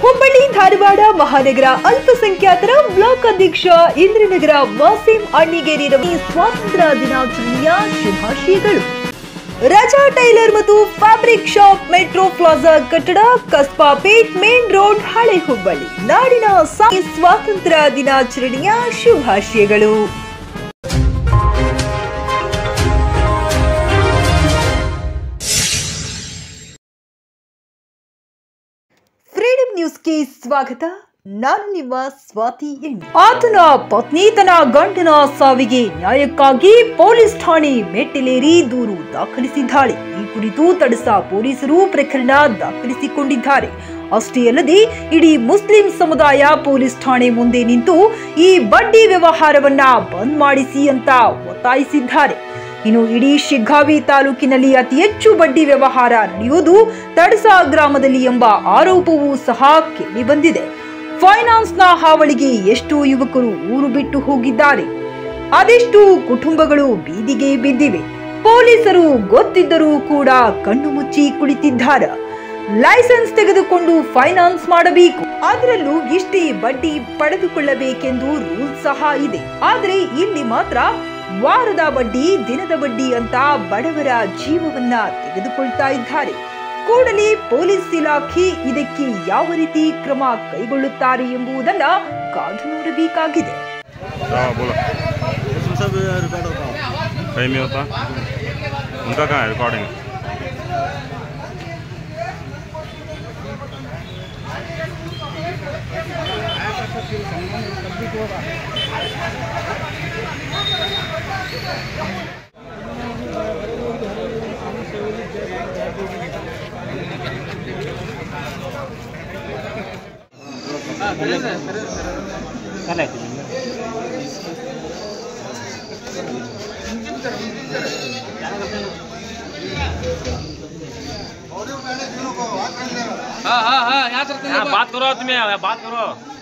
ಹುಬ್ಬಳ್ಳಿ ಧಾರವಾಡ ಮಹಾನಗರ ಅಲ್ಪಸಂಖ್ಯಾತರ ಬ್ಲಾಕ್ ಅಧ್ಯಕ್ಷ ಇಂದ್ರನಗರ ವಾಸಿಂ ಅಣ್ಣಿಗೇರಿ ಸ್ವಾತಂತ್ರ್ಯ ದಿನಾಚರಣೆಯ ಶುಭಾಶಯಗಳು. ರಜಾ ಟೈಲರ್ ಮತ್ತು ಫ್ಯಾಬ್ರಿಕ್ ಶಾಪ್, ಮೆಟ್ರೋ ಪ್ಲಾಜಾ ಕಟ್ಟಡ, ಕಸ್ಬಾ ಪೇಟ್, ಮೇನ್ ರೋಡ್, ಹಳೆ ಹುಬ್ಬಳ್ಳಿ. ನಾಡಿನ ಸ್ವಾತಂತ್ರ್ಯ ದಿನಾಚರಣೆಯ ಶುಭಾಶಯಗಳು. ಫ್ರೀಡಂ ನ್ಯೂಸ್ಗೆ ಸ್ವಾಗತ. ನಾನು ನಿಮ್ಮ ಸ್ವಾತಿ ಎಣ್ಣೆ. ಆತನ ಪತ್ನಿ ತನ್ನ ಗಂಡನ ಸಾವಿಗೆ ನ್ಯಾಯಕ್ಕಾಗಿ ಪೊಲೀಸ್ ಠಾಣೆ ಮೆಟ್ಟಿಲೇರಿ ದೂರು ದಾಖಲಿಸಿದ್ದಾಳೆ. ಈ ಕುರಿತು ತಡಸಾ ಪೊಲೀಸರು ಪ್ರಕರಣ ದಾಖಲಿಸಿಕೊಂಡಿದ್ದಾರೆ. ಅಷ್ಟೇ ಅಲ್ಲದೆ ಇಡೀ ಮುಸ್ಲಿಂ ಸಮುದಾಯ ಪೊಲೀಸ್ ಠಾಣೆ ಮುಂದೆ ನಿಂತು ಈ ಬಡ್ಡಿ ವ್ಯವಹಾರವನ್ನ ಬಂದ್ ಮಾಡಿಸಿ ಅಂತ ಒತ್ತಾಯಿಸಿದ್ದಾರೆ. ಇನ್ನು ಇಡೀ ಶಿಗ್ಗಾವಿ ತಾಲೂಕಿನಲ್ಲಿ ಅತಿ ಹೆಚ್ಚು ಬಡ್ಡಿ ವ್ಯವಹಾರ ನಡೆಯುವುದು ತಡಸಾ ಗ್ರಾಮದಲ್ಲಿ ಎಂಬ ಆರೋಪವೂ ಸಹ ಕೇಳಿ ಬಂದಿದೆ. ಫೈನಾನ್ಸ್ನ ಹಾವಳಿಗೆ ಎಷ್ಟು ಯುವಕರು ಊರು ಬಿಟ್ಟು ಹೋಗಿದ್ದಾರೆ, ಅದೆಷ್ಟು ಕುಟುಂಬಗಳು ಬೀದಿಗೆ ಬಿದ್ದಿವೆ. ಪೊಲೀಸರು ಗೊತ್ತಿದ್ದರೂ ಕೂಡ ಕಣ್ಣು ಮುಚ್ಚಿ ಕುಳಿತಿದ್ದಾರೆ. ಲೈಸೆನ್ಸ್ ತೆಗೆದುಕೊಂಡು ಫೈನಾನ್ಸ್ ಮಾಡಬೇಕು, ಅದರಲ್ಲೂ ಇಷ್ಟೇ ಬಡ್ಡಿ ಪಡೆದುಕೊಳ್ಳಬೇಕೆಂದು ರೂಲ್ ಸಹ ಇದೆ. ಆದರೆ ಇಲ್ಲಿ ಮಾತ್ರ ವಾರದ ಬಡ್ಡಿ, ದಿನದ ಬಡ್ಡಿ ಅಂತ ಬಡವರ ಜೀವವನ್ನ ತೆಗೆದುಕೊಳ್ತಾ ಇದ್ದಾರೆ. ಕೂಡಲೇ ಪೊಲೀಸ್ ಇಲಾಖೆ ಇದಕ್ಕೆ ಯಾವ ರೀತಿ ಕ್ರಮ ಕೈಗೊಳ್ಳುತ್ತಾರೆ ಎಂಬುದನ್ನ ಕಾದು ನೋಡಬೇಕಾಗಿದೆ. हाँ बात करो, तुम्हें बात करो।